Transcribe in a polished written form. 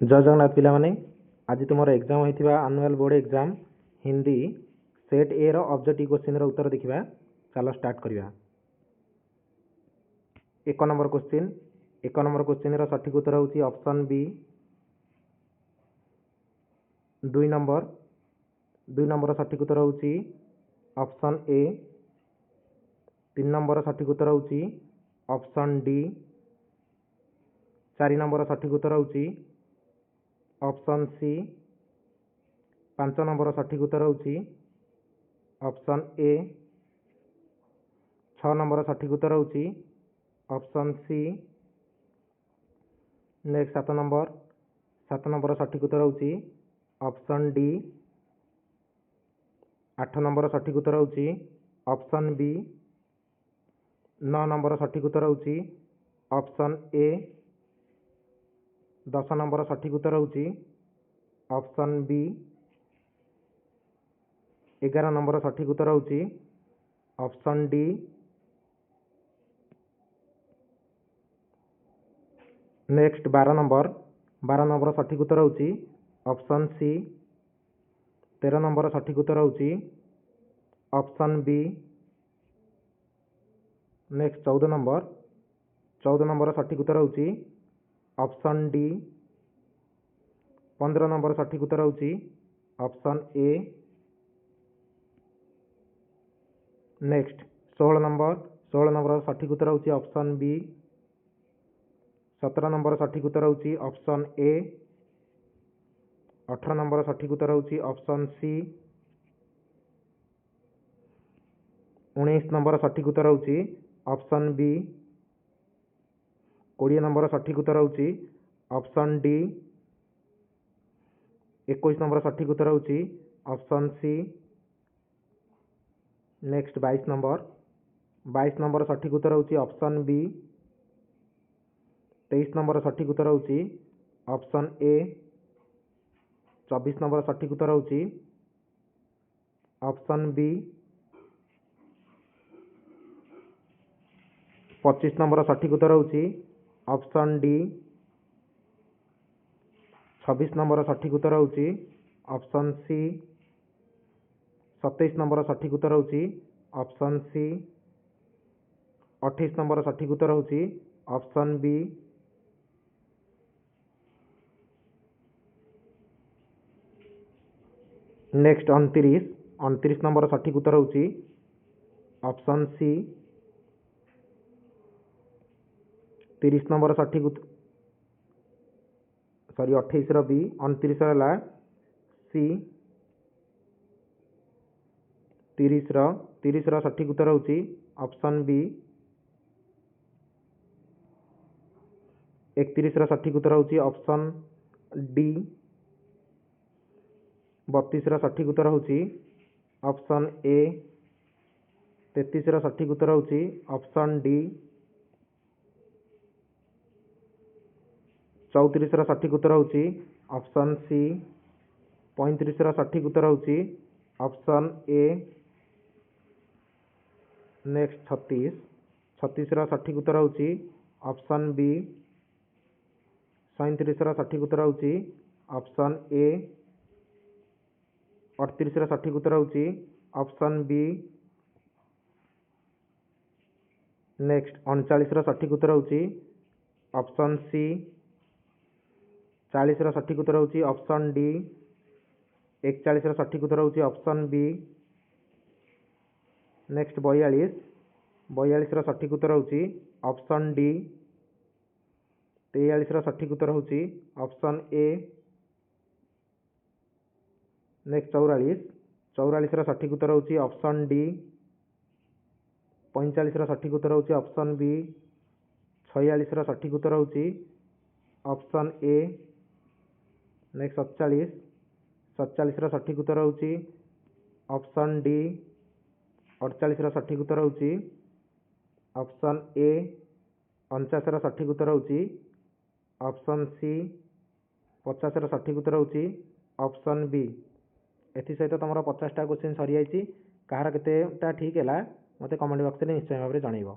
जय जगन्नाथ पिला माने आज तुमर एग्जाम होइथिबा annual board exam Hindi set A रो ऑब्जेक्टिव क्वेश्चन रो उत्तर देखिबा। चलो स्टार्ट करिया। एक नंबर क्वेश्चन रो सठिक उत्तर होची ऑप्शन बी। दुई नंबर सठिक उत्तर होची ऑप्शन ए। तीन नंबर सठिक उत्तर होची ऑप्शन डी। चार नंबर सठिक उत्तर होची ऑप्शन सी। पांच नंबर सठिक उत्तर होची ऑप्शन ए। छह नंबर सठिक उत्तर होची ऑप्शन सी। नेक्स्ट सात नंबर सठिक उत्तर होची ऑप्शन डी। आठ नंबर सठिक उत्तर होची ऑप्शन बी। 9 नंबर सठिक उत्तर होची ऑप्शन ए। 10 नंबर सठिक उत्तर होची ऑप्शन बी। 11 नंबर सठिक उत्तर होची ऑप्शन डी। नेक्स्ट 12 नंबर सठिक उत्तर होची ऑप्शन सी। 13 नंबर सठिक उत्तर होची ऑप्शन बी। नेक्स्ट 14 नंबर सठिक उत्तर होची ऑप्शन डी। 15 नंबर सठिक उत्तर होची ऑप्शन ए। नेक्स्ट 16 नंबर सठिक उत्तर होची ऑप्शन बी। 17 नंबर सठिक उत्तर होची ऑप्शन ए। 18 नंबर सठिक उत्तर होची ऑप्शन सी। 19 नंबर सठिक उत्तर होची ऑप्शन बी। 20 नंबर सठिक उत्तर होची ऑप्शन डी। 21 नंबर सठिक उत्तर होची ऑप्शन सी। नेक्स्ट 22 नंबर सठिक उत्तर होची ऑप्शन बी। 23 नंबर सठिक उत्तर होची ऑप्शन ए। 24 नंबर सठिक उत्तर होची ऑप्शन बी। 25 नंबर सठिक उत्तर होची ऑप्शन डी। 26 नंबर सठिक उत्तर होची ऑप्शन सी। 27 नंबर सठिक उत्तर होची ऑप्शन सी। 28 नंबर सठिक उत्तर होची ऑप्शन बी। नेक्स्ट 29 नंबर सठिक उत्तर होची ऑप्शन सी। 30 नंबर सठिक 28 रो बी 29 है सी। 30 रो सठिक उत्तर होची ऑप्शन बी। 31 रो सठिक उत्तर होची ऑप्शन डी। 32 रो सठिक उत्तर होची ऑप्शन ए। 33 रो सठिक उत्तर होची ऑप्शन डी। 34 रो सठिक उत्तर होची ऑप्शन सी। 35 रो सठिक उत्तर होची ऑप्शन ए। नेक्स्ट 36 रो सठिक उत्तर होची ऑप्शन बी। 37 रो सठिक उत्तर होची ऑप्शन ए। 38 रो सठिक उत्तर होची ऑप्शन बी। नेक्स्ट 39 रो सठिक उत्तर होची ऑप्शन सी। 40 रो सठिक उत्तर होची ऑप्शन डी। 41 रो सठिक उत्तर होची ऑप्शन बी। नेक्स्ट 42 रो सठिक उत्तर होची ऑप्शन डी। 43 रो सठिक उत्तर होची ऑप्शन ए। नेक्स्ट 44 रो सठिक उत्तर होची ऑप्शन डी। 45 रो सठिक उत्तर होची ऑप्शन बी। 46 रो सठिक उत्तर होची ऑप्शन ए। नेक्स्ट 47 रो सठिक उत्तर होची ऑप्शन डी। 48 रो सठिक उत्तर होची ऑप्शन ए। 49 रो सठिक उत्तर होची ऑप्शन सी। 50 रो सठिक उत्तर होची ऑप्शन बी। एथि सहित तुम 50टा क्वेश्चन सरी जाइए। कहार केतेटा ठीक है मत कमेंट बॉक्स में निश्चय भाव में जनइब।